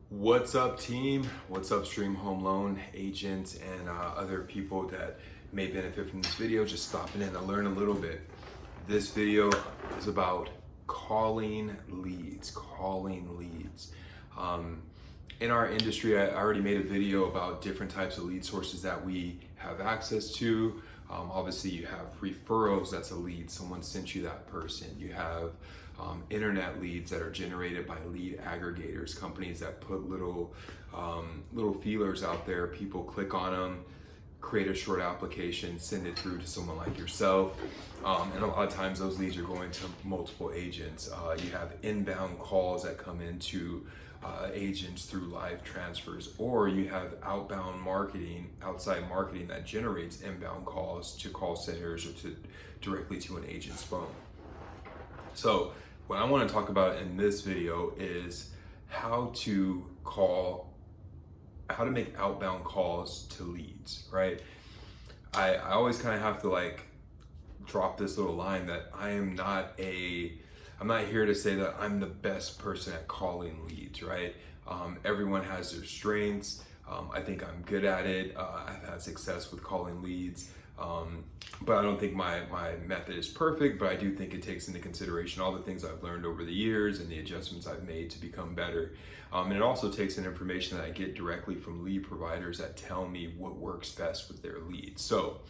What's up, team? What's up, Stream Home Loan agents and other people that may benefit from this video? Just stopping in to learn a little bit. This video is about calling leads. In our industry, I already made a video about different types of lead sources that we have access to. Obviously, you have referrals, that's a lead. Someone sent you that person. You have internet leads that are generated by lead aggregators, companies that put little feelers out there. People click on them, create a short application, send it through to someone like yourself. And a lot of times those leads are going to multiple agents. You have inbound calls that come into agents through live transfers, or you have outbound marketing, outside marketing that generates inbound calls to call centers or directly to an agent's phone. So what I want to talk about in this video is how to make outbound calls to leads, right? I always kind of have to drop this little line that I'm not here to say that I'm the best person at calling leads, right? Everyone has their strengths. I think I'm good at it. I've had success with calling leads. But I don't think my method is perfect, but I do think it takes into consideration all the things I've learned over the years and the adjustments I've made to become better. And it also takes in information that I get directly from lead providers that tell me what works best with their leads. So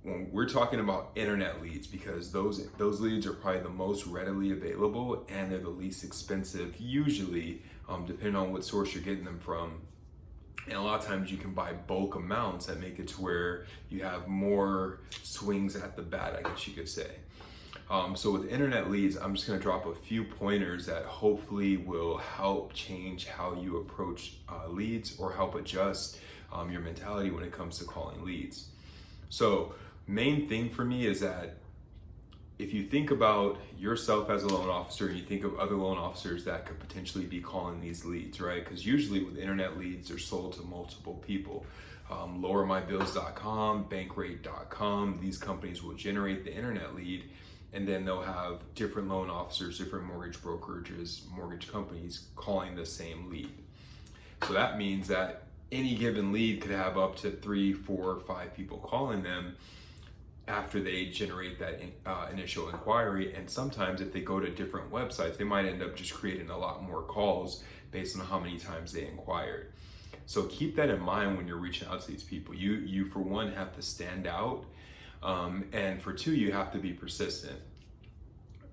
when we're talking about internet leads, because those leads are probably the most readily available and they're the least expensive, usually, depending on what source you're getting them from. And a lot of times you can buy bulk amounts that make it to where you have more swings at the bat, I guess you could say. So with internet leads, I'm just gonna drop a few pointers that hopefully will help change how you approach leads or help adjust your mentality when it comes to calling leads. So main thing for me is that if you think about yourself as a loan officer and you think of other loan officers that could potentially be calling these leads, right? Because usually with internet leads, they're sold to multiple people. LowerMyBills.com, Bankrate.com, these companies will generate the internet lead, and then they'll have different loan officers, different mortgage brokerages, mortgage companies calling the same lead. So that means that any given lead could have up to 3, 4, 5 people calling them after they generate that initial inquiry. And sometimes if they go to different websites, they might end up just creating a lot more calls based on how many times they inquired. So keep that in mind when you're reaching out to these people. You for one have to stand out, and for two, you have to be persistent.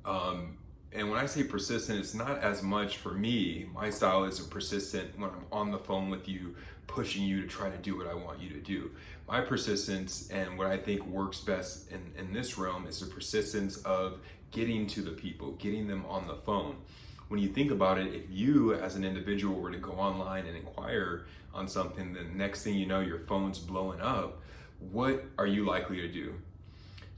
And when I say persistent, it's not as much for me. My style isn't persistent when I'm on the phone with you, pushing you to try to do what I want you to do. My persistence and what I think works best in this realm is the persistence of getting to the people, getting them on the phone. When you think about it, if you as an individual were to go online and inquire on something, the next thing you know, your phone's blowing up, what are you likely to do?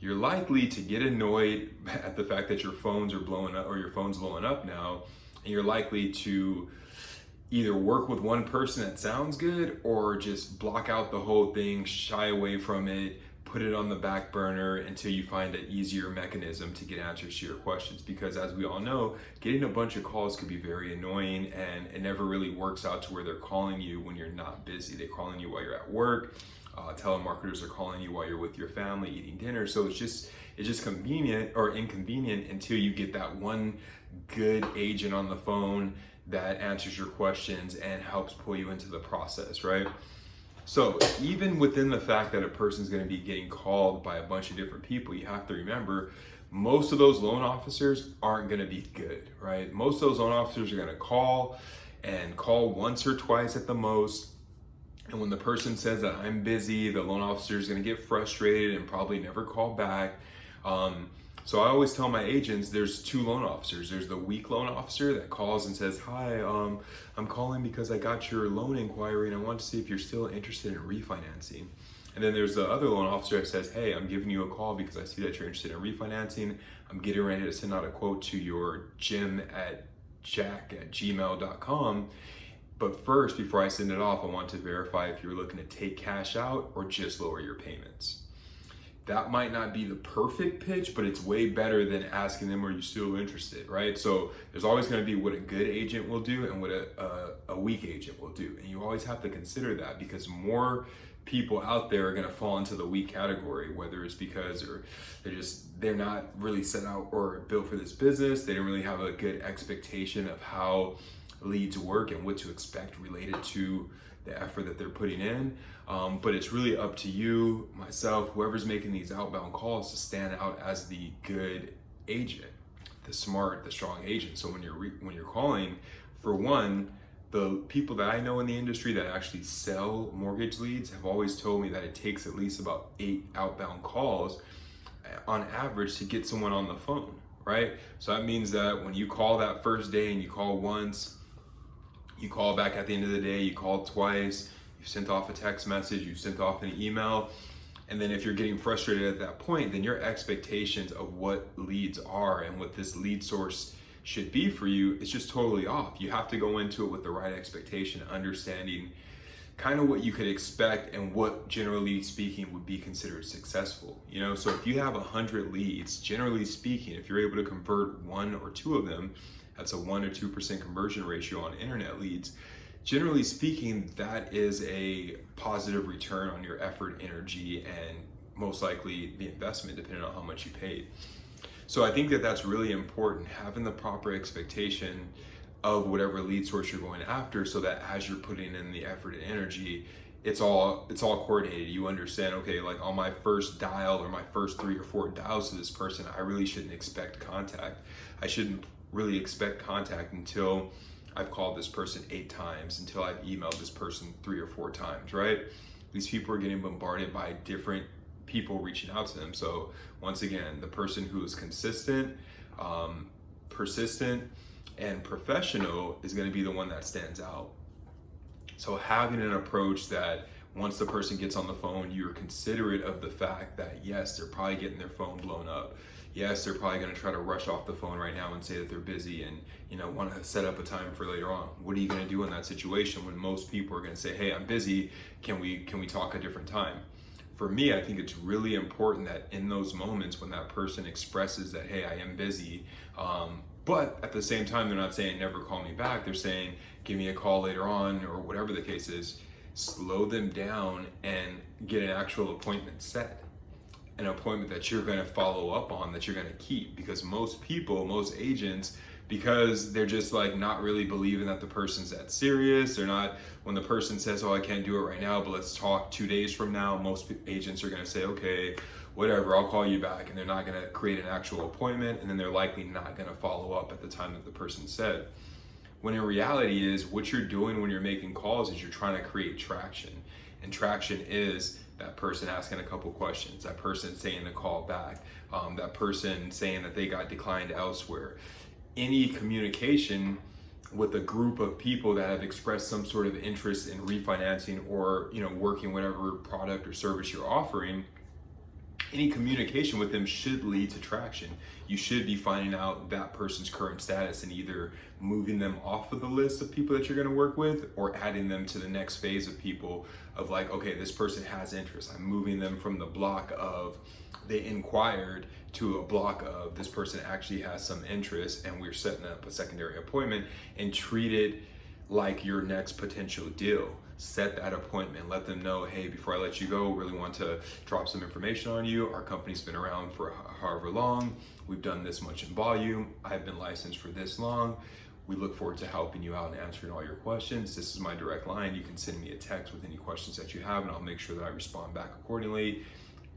You're likely to get annoyed at the fact that your phones are blowing up or your phone's blowing up now, and you're likely to either work with one person that sounds good or just block out the whole thing, shy away from it, put it on the back burner until you find an easier mechanism to get answers to your questions. Because as we all know, getting a bunch of calls could be very annoying, and it never really works out to where they're calling you when you're not busy. They're calling you while you're at work. Telemarketers are calling you while you're with your family eating dinner. So it's just convenient or inconvenient until you get that one good agent on the phone that answers your questions and helps pull you into the process, right? So even within the fact that a person's going to be getting called by a bunch of different people, you have to remember most of those loan officers aren't going to be good, right? Most of those loan officers are going to call once or twice at the most. And when the person says that I'm busy, the loan officer is going to get frustrated and probably never call back. So I always tell my agents there's two loan officers. There's the weak loan officer that calls and says, hi, I'm calling because I got your loan inquiry and I want to see if you're still interested in refinancing. And then there's the other loan officer that says, hey, I'm giving you a call because I see that you're interested in refinancing. I'm getting ready to send out a quote to your jim@jack@gmail.com. But first, before I send it off, I want to verify if you're looking to take cash out or just lower your payments. that might not be the perfect pitch, but it's way better than asking them, are you still interested, right? So there's always going to be what a good agent will do and what a weak agent will do. And you always have to consider that, because more people out there are going to fall into the weak category, whether it's because they're not really set out or built for this business. They don't really have a good expectation of how leads work and what to expect related to the effort that they're putting in. But it's really up to you, myself, whoever's making these outbound calls, to stand out as the good agent, the smart, the strong agent. So when you're calling, for one, the people that I know in the industry that actually sell mortgage leads have always told me that it takes at least about 8 outbound calls on average to get someone on the phone, right? So that means that when you call that first day and you call once, you call back at the end of the day, you call twice, you sent off a text message, you sent off an email, and then if you're getting frustrated at that point, then your expectations of what leads are and what this lead source should be for you is just totally off. You have to go into it with the right expectation, understanding kind of what you could expect and what, generally speaking, would be considered successful. So if you have 100 leads, generally speaking, if you're able to convert 1 or 2 of them, that's a 1 or 2% conversion ratio on internet leads. Generally speaking, that is a positive return on your effort, energy, and most likely the investment, depending on how much you paid. So I think that that's really important, having the proper expectation of whatever lead source you're going after, so that as you're putting in the effort and energy, it's all coordinated. You understand, okay, like on my first dial or my first 3 or 4 dials to this person, I really shouldn't expect contact. I shouldn't really expect contact until I've called this person 8 times, until I've emailed this person 3 or 4 times, right? These people are getting bombarded by different people reaching out to them. So once again, the person who is consistent, persistent, and professional is going to be the one that stands out. So having an approach that once the person gets on the phone, you're considerate of the fact that yes, they're probably getting their phone blown up. Yes, they're probably going to try to rush off the phone right now and say that they're busy and want to set up a time for later on. What are you going to do in that situation when most people are going to say, hey, I'm busy, can we talk a different time? For me, I think it's really important that in those moments when that person expresses that, hey, I am busy, but at the same time, they're not saying never call me back, they're saying give me a call later on, or whatever the case is, slow them down and get an actual appointment set. An appointment that you're going to follow up on, that you're going to keep, because most agents, because they're just like not really believing that the person's that serious. They're not, when the person says, oh, I can't do it right now, but let's talk 2 days from now, most agents are going to say, okay, whatever, I'll call you back. And they're not going to create an actual appointment, and then they're likely not going to follow up at the time that the person said. When in reality is what you're doing when you're making calls is you're trying to create traction. And traction is that person asking a couple questions, that person saying to call back, that person saying that they got declined elsewhere. Any communication with a group of people that have expressed some sort of interest in refinancing or working whatever product or service you're offering, any communication with them should lead to traction. You should be finding out that person's current status and either moving them off of the list of people that you're going to work with, or adding them to the next phase of people of like, okay, this person has interest. I'm moving them from the block of they inquired to a block of this person actually has some interest, and we're setting up a secondary appointment, and treat it like your next potential deal. Set that appointment, let them know, hey, before I let you go, really want to drop some information on you. Our company's been around for however long. We've done this much in volume. I've been licensed for this long. We look forward to helping you out and answering all your questions. This is my direct line. You can send me a text with any questions that you have, and I'll make sure that I respond back accordingly.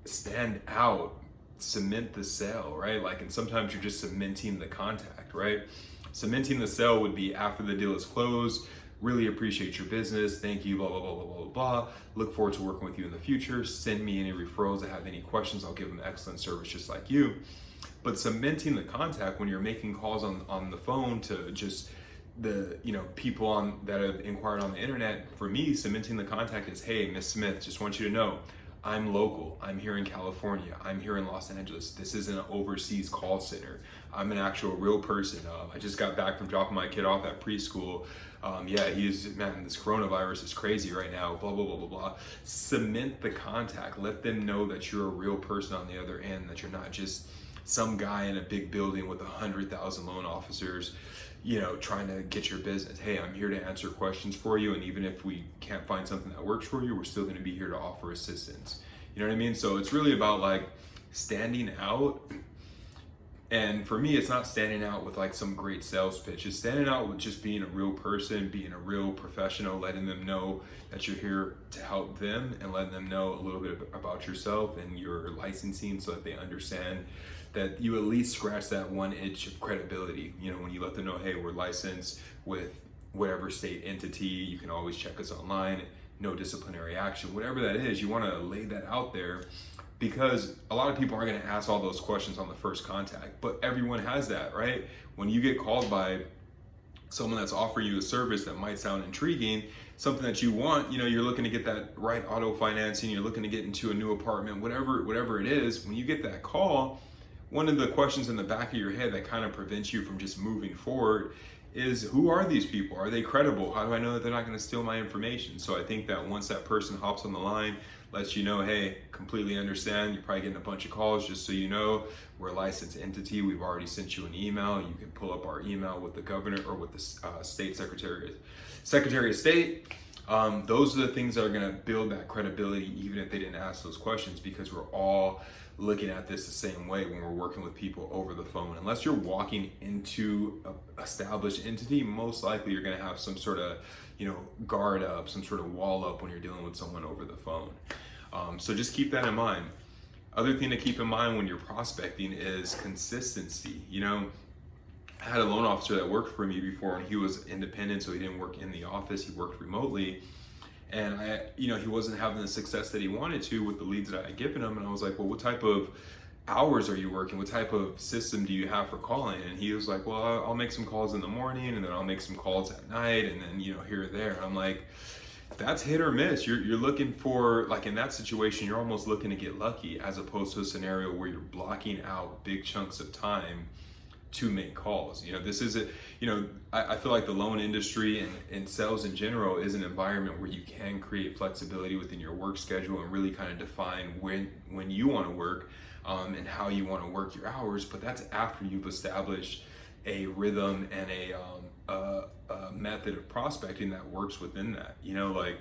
Stand out, cement the sale, right? and sometimes you're just cementing the contact, right? Cementing the sale would be after the deal is closed. Really appreciate your business. Thank you, blah, blah, blah, blah, blah, blah. Look forward to working with you in the future. Send me any referrals that have any questions. I'll give them excellent service just like you. But cementing the contact when you're making calls on the phone to just the people that have inquired on the internet, for me, cementing the contact is, hey, Miss Smith, just want you to know, I'm local. I'm here in California. I'm here in Los Angeles. This isn't an overseas call center. I'm an actual real person. I just got back from dropping my kid off at preschool. Man, this coronavirus is crazy right now, blah, blah, blah, blah, blah. Cement the contact. Let them know that you're a real person on the other end, that you're not just some guy in a big building with 100,000 loan officers, trying to get your business. Hey, I'm here to answer questions for you. And even if we can't find something that works for you, we're still going to be here to offer assistance. You know what I mean? So it's really about like standing out. And for me, it's not standing out with like some great sales pitch. It's standing out with just being a real person, being a real professional, letting them know that you're here to help them, and letting them know a little bit about yourself and your licensing, so that they understand that you at least scratch that one itch of credibility. When you let them know, hey, we're licensed with whatever state entity, you can always check us online, no disciplinary action, whatever that is, you want to lay that out there. Because a lot of people aren't going to ask all those questions on the first contact, but everyone has that, right? When you get called by someone that's offering you a service that might sound intriguing, something that you want, you're looking to get that right auto financing, you're looking to get into a new apartment, whatever it is, when you get that call, one of the questions in the back of your head that kind of prevents you from just moving forward is, who are these people? Are they credible? How do I know that they're not going to steal my information? So I think that once that person hops on the line, lets you know, hey, completely understand, you're probably getting a bunch of calls, just so you know, we're a licensed entity. We've already sent you an email. You can pull up our email with the governor or with the state secretary of state. Those are the things that are going to build that credibility, even if they didn't ask those questions, because we're all looking at this the same way when we're working with people over the phone. Unless you're walking into an established entity, most likely you're going to have some sort of guard up, some sort of wall up when you're dealing with someone over the phone. So just keep that in mind. Other thing to keep in mind when you're prospecting is consistency. I had a loan officer that worked for me before, and he was independent, so he didn't work in the office, he worked remotely. And he wasn't having the success that he wanted to with the leads that I had given him. And I was like, well, what type of hours are you working? What type of system do you have for calling? And he was like, well, I'll make some calls in the morning, and then I'll make some calls at night, and then here or there. And I'm like, that's hit or miss. You're looking for, like, in that situation, you're almost looking to get lucky, as opposed to a scenario where you're blocking out big chunks of time to make calls. This is I feel like the loan industry and sales in general is an environment where you can create flexibility within your work schedule and really kind of define when you want to work, and how you want to work your hours. But that's after you've established a rhythm and a method of prospecting that works within that. Like,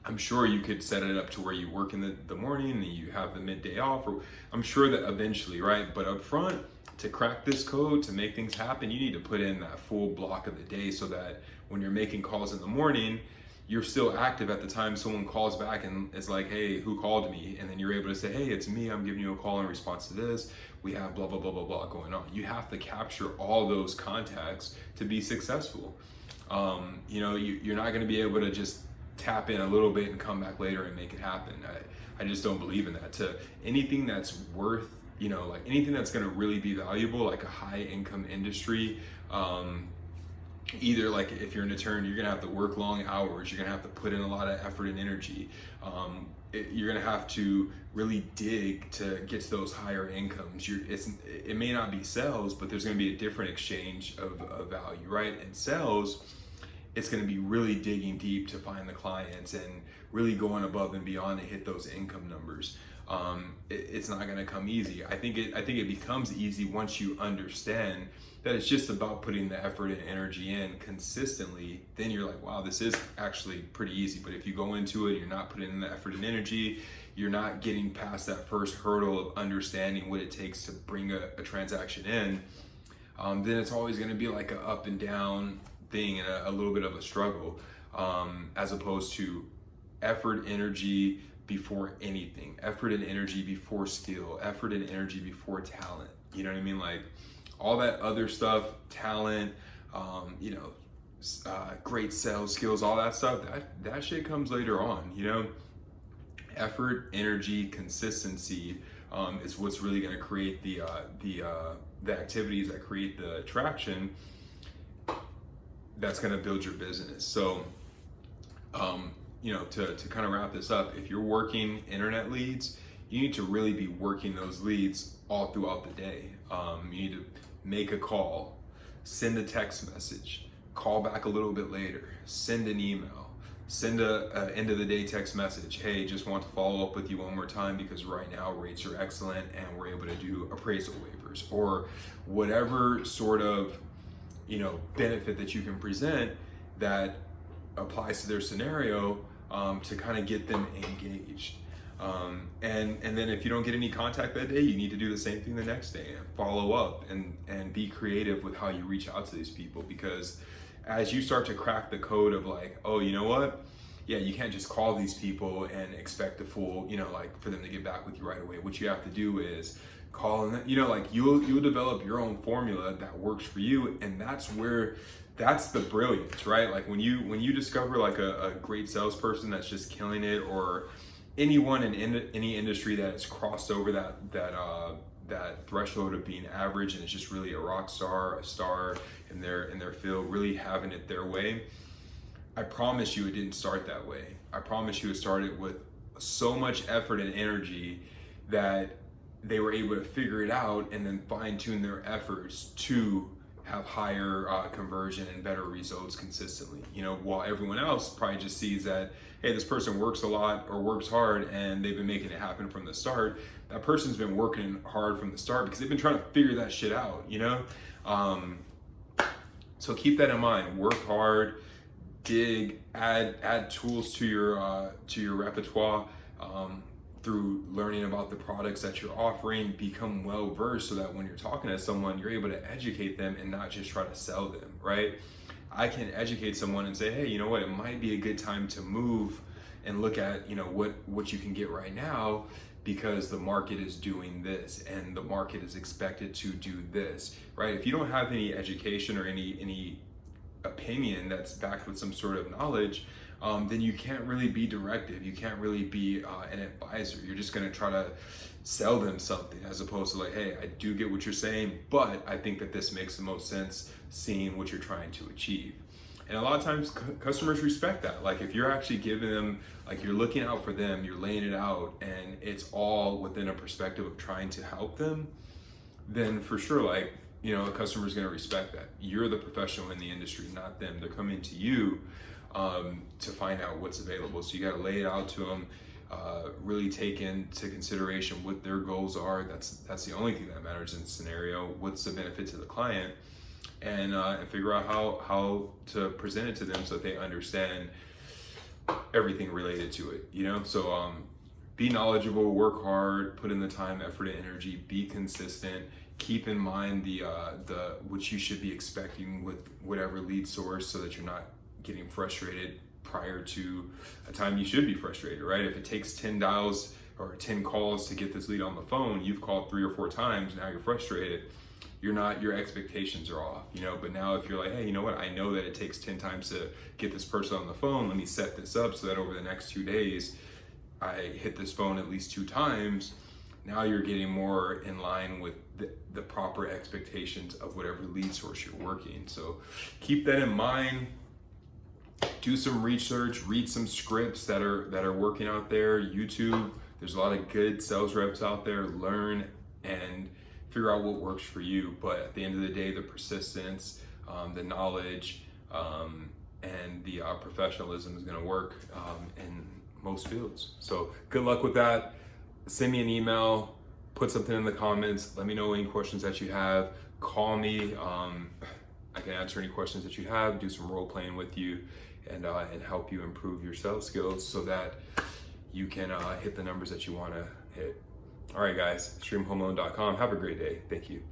I'm sure you could set it up to where you work in the morning and you have the midday off, or I'm sure that eventually, right? But up front, to crack this code, to make things happen, you need to put in that full block of the day, so that when you're making calls in the morning, you're still active at the time someone calls back and it's like, hey, who called me? And then you're able to say, hey, it's me, I'm giving you a call in response to this. We have blah, blah, blah, blah, blah going on. You have to capture all those contacts to be successful. You're not gonna be able to just tap in a little bit and come back later and make it happen. I just don't believe in that. To anything that's worth, like anything that's gonna really be valuable, like a high income industry, either like if you're an attorney, you're gonna have to work long hours, you're gonna have to put in a lot of effort and energy. You're gonna have to really dig to get to those higher incomes. It may not be sales, but there's gonna be a different exchange of value, right? In sales, it's gonna be really digging deep to find the clients and really going above and beyond to hit those income numbers. It's not gonna come easy. I think it becomes easy once you understand that it's just about putting the effort and energy in consistently. Then you're like, wow, this is actually pretty easy. But if you go into it, you're not putting in the effort and energy, you're not getting past that first hurdle of understanding what it takes to bring a transaction in, then it's always gonna be like an up and down thing and a little bit of a struggle, as opposed to effort, energy before anything, effort and energy before skill, effort and energy before talent. You know what I mean? Like, all that other stuff, talent, great sales skills, all that stuff, that shit comes later on. Effort, energy, consistency is what's really going to create the activities that create the traction that's going to build your business. So to kind of wrap this up, if you're working internet leads, you need to really be working those leads all throughout the day. You need to make a call, send a text message, call back a little bit later, send an email, send a end of the day text message. Hey, just want to follow up with you one more time because right now rates are excellent and we're able to do appraisal waivers, or whatever sort of benefit that you can present that applies to their scenario, to kind of get them engaged. And then if you don't get any contact that day, you need to do the same thing the next day and follow up and be creative with how you reach out to these people, because as you start to crack the code of like, oh, you know what? Yeah, you can't just call these people and expect the full, like for them to get back with you right away. What you have to do is call and like you'll develop your own formula that works for you, and that's the brilliance, right? Like when you discover like a great salesperson that's just killing it, or anyone in any industry that has crossed over that threshold of being average and is just really a star in their field, really having it their way. I promise you it didn't start that way. I promise you it started with so much effort and energy that they were able to figure it out and then fine tune their efforts to have higher conversion and better results consistently. While everyone else probably just sees that, hey, this person works a lot or works hard and they've been making it happen from the start. That person's been working hard from the start because they've been trying to figure that shit out, So keep that in mind. Work hard, dig, add tools to your repertoire, through learning about the products that you're offering. Become well versed so that when you're talking to someone, you're able to educate them and not just try to sell them, right? I can educate someone and say, hey, you know what, it might be a good time to move and look at what you can get right now, because the market is doing this and the market is expected to do this, right? If you don't have any education or any opinion that's backed with some sort of knowledge, then you can't really be directive. You can't really be an advisor. You're just gonna try to sell them something, as opposed to like, hey, I do get what you're saying, but I think that this makes the most sense seeing what you're trying to achieve. And a lot of times customers respect that. Like if you're actually giving them, like you're looking out for them, you're laying it out, and it's all within a perspective of trying to help them, then for sure, like, a customer's gonna respect that. You're the professional in the industry, not them. They're coming to you to find out what's available. So you got to lay it out to them, really take into consideration what their goals are. That's the only thing that matters in the scenario. What's the benefit to the client, and figure out how to present it to them so that they understand everything related to it. So be knowledgeable, work hard, put in the time, effort, and energy. Be consistent. Keep in mind the what you should be expecting with whatever lead source, so that you're not getting frustrated prior to a time you should be frustrated, right? If it takes 10 dials or 10 calls to get this lead on the phone, you've called 3 or 4 times, now you're frustrated. Your expectations are off, but now if you're like, hey, you know what? I know that it takes 10 times to get this person on the phone. Let me set this up so that over the next 2 days, I hit this phone at least 2 times. Now you're getting more in line with the proper expectations of whatever lead source you're working. So keep that in mind. Do some research, read some scripts that are working out there. YouTube, there's a lot of good sales reps out there. Learn and figure out what works for you. But at the end of the day, the persistence, the knowledge, and the professionalism is going to work in most fields. So good luck with that. Send me an email, put something in the comments. Let me know any questions that you have. Call me. I can answer any questions that you have, do some role playing with you, and help you improve your sales skills so that you can hit the numbers that you want to hit. All right, guys, streamhomeloan.com. Have a great day. Thank you.